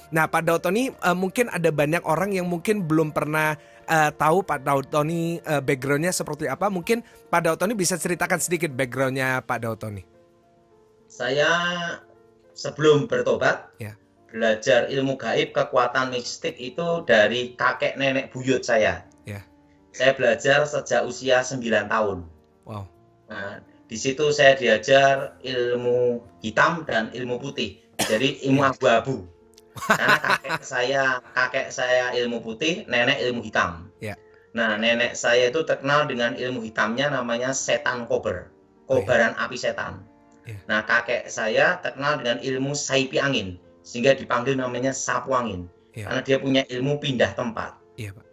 Nah, Pak Dautoni, mungkin ada banyak orang yang mungkin belum pernah tahu Pak Dautoni background-nya seperti apa. Mungkin Pak Dautoni bisa ceritakan sedikit background-nya Pak Dautoni. Saya sebelum bertobat Ya, belajar ilmu gaib kekuatan mistik itu dari kakek nenek buyut saya. ya, Saya belajar sejak usia 9 tahun. wow. Nah, di situ saya diajar ilmu hitam dan ilmu putih. Jadi ilmu Ya, abu-abu. Karena kakek saya ilmu putih, nenek ilmu hitam. ya, Nah, nenek saya itu terkenal dengan ilmu hitamnya namanya setan kober, oh ya, kobaran api setan. ya, Nah, kakek saya terkenal dengan ilmu saipi angin, sehingga dipanggil namanya sapu angin, ya, karena dia punya ilmu pindah tempat. iya Pak.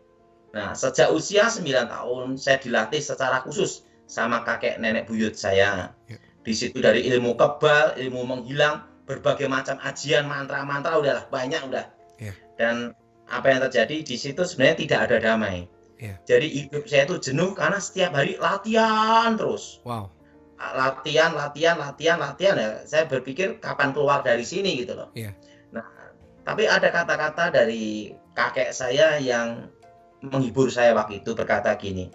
Nah, sejak usia 9 tahun, saya dilatih secara khusus sama kakek nenek buyut saya. Ya, Di situ dari ilmu kebal, ilmu menghilang, berbagai macam ajian, mantra-mantra, udahlah banyak udah. ya, Dan apa yang terjadi di situ sebenarnya tidak ada damai. ya, Jadi hidup saya itu jenuh karena setiap hari latihan terus. wow. Latihan, latihan, latihan, latihan ya. Saya berpikir kapan keluar dari sini gitu loh. Iya, Nah, tapi ada kata-kata dari kakek saya yang menghibur saya waktu itu berkata gini,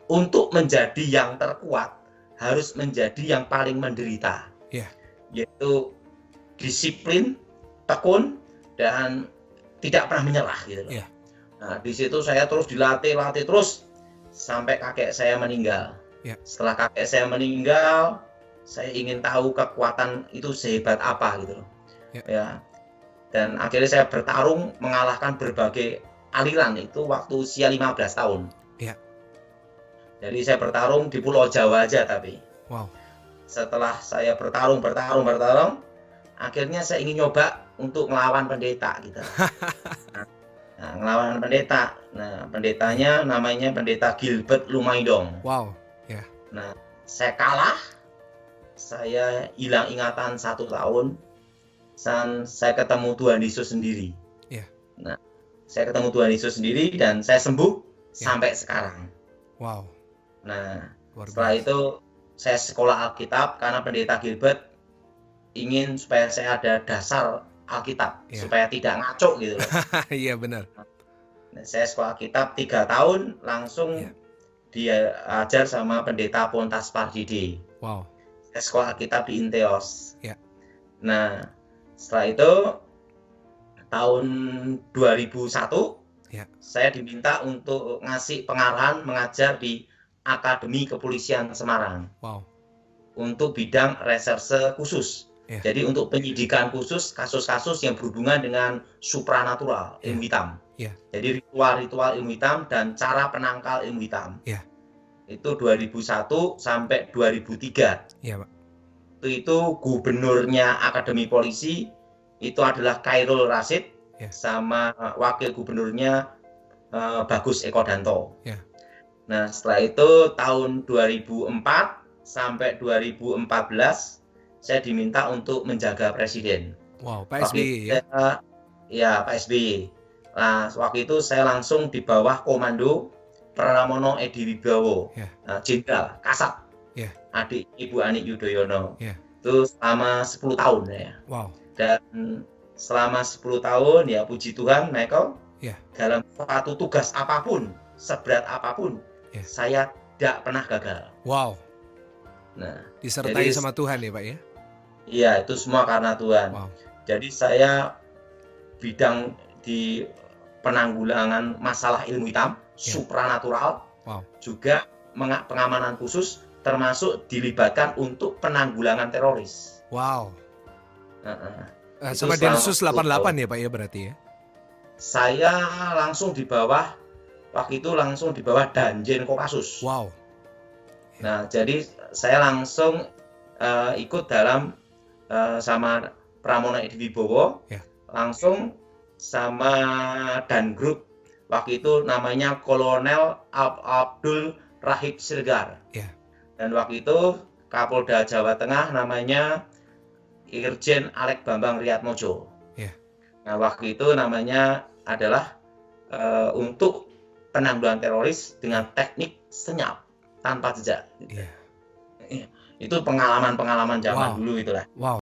untuk menjadi yang terkuat harus menjadi yang paling menderita, iya, yaitu disiplin, tekun, dan tidak pernah menyerah gitu loh. iya, Nah, di situ saya terus dilatih, latih terus sampai kakek saya meninggal. iya, Setelah kakek saya meninggal, saya ingin tahu kekuatan itu sehebat apa gitu loh. iya, Ya, dan akhirnya saya bertarung mengalahkan berbagai aliran itu waktu usia 15 tahun. iya, Jadi saya bertarung di Pulau Jawa aja tapi. wow. Setelah saya bertarung, akhirnya saya ingin nyoba untuk melawan pendeta gitu. Nah, ngelawan pendeta. Nah, Iya, pendetanya namanya pendeta Gilbert Lumaidong. wow. Ya, Nah, saya kalah, saya hilang ingatan 1 tahun, dan saya ketemu Tuhan Yesus sendiri. ya, Nah, saya ketemu Tuhan Yesus sendiri dan saya sembuh ya, sampai sekarang. wow. Nah, Luar setelah biasa. itu saya sekolah Alkitab karena pendeta Gilbert ingin supaya saya ada dasar Alkitab, Ya, supaya tidak ngaco gitu loh. iya benar. Nah, saya sekolah Alkitab 3 tahun, Ya, langsung diajar sama pendeta Pontas Pardide. wow. Saya sekolah Alkitab di Inteos. Ya, Nah, setelah itu tahun 2001 ya, saya diminta untuk ngasih pengarahan mengajar di Akademi Kepolisian Semarang wow. untuk bidang reserse khusus. Ya, Jadi untuk penyidikan khusus kasus-kasus yang berhubungan dengan supranatural, ya, ilmu hitam. ya, Jadi ritual-ritual ilmu hitam dan cara penangkal ilmu hitam. ya, Itu 2001 sampai 2003. ya Pak. Itu gubernurnya Akademi Polisi itu adalah Khairul Rasyid Ya, sama wakil gubernurnya Bagus Ekodanto. ya, Nah, setelah itu tahun 2004 sampai 2014 saya diminta untuk menjaga presiden. wow. Pak Waktu itu SBY ya. saya, ya Pak SBY. Nah, waktu itu saya langsung di bawah komando Pramono Edi Wibowo, Ya, Jenderal Kasat, ya, adik Ibu Ani Yudhoyono. ya, Itu selama 10 tahun ya. wow. Dan selama 10 tahun ya puji Tuhan Michael, Ya, dalam suatu tugas apapun, seberat apapun, ya, saya tidak pernah gagal. wow. Nah, Disertai jadi sama Tuhan ya Pak ya. ya itu semua karena Tuhan. Wow. Jadi saya bidang di penanggulangan masalah ilmu hitam, Ya, supranatural, wow. juga pengamanan khusus, termasuk dilibatkan untuk penanggulangan teroris. Wow. Itu Sama selama Densus 10 tahun. 88 ya Pak ya berarti ya. Saya langsung di bawah, waktu itu langsung di bawah Danjen Kopassus. Wow. Nah, jadi saya langsung ikut dalam sama Pramono Edi Wibowo, Ya, langsung sama Dan Group. Waktu itu namanya Kolonel Abdul Rahib Sirgar. ya, Dan waktu itu Kapolda Jawa Tengah namanya Irjen Alek Bambang Riyatmojo. ya, Nah, waktu itu namanya adalah untuk penanggulangan teroris dengan teknik senyap tanpa jejak. ya. Itu pengalaman-pengalaman zaman Wow. dulu itulah. Wow.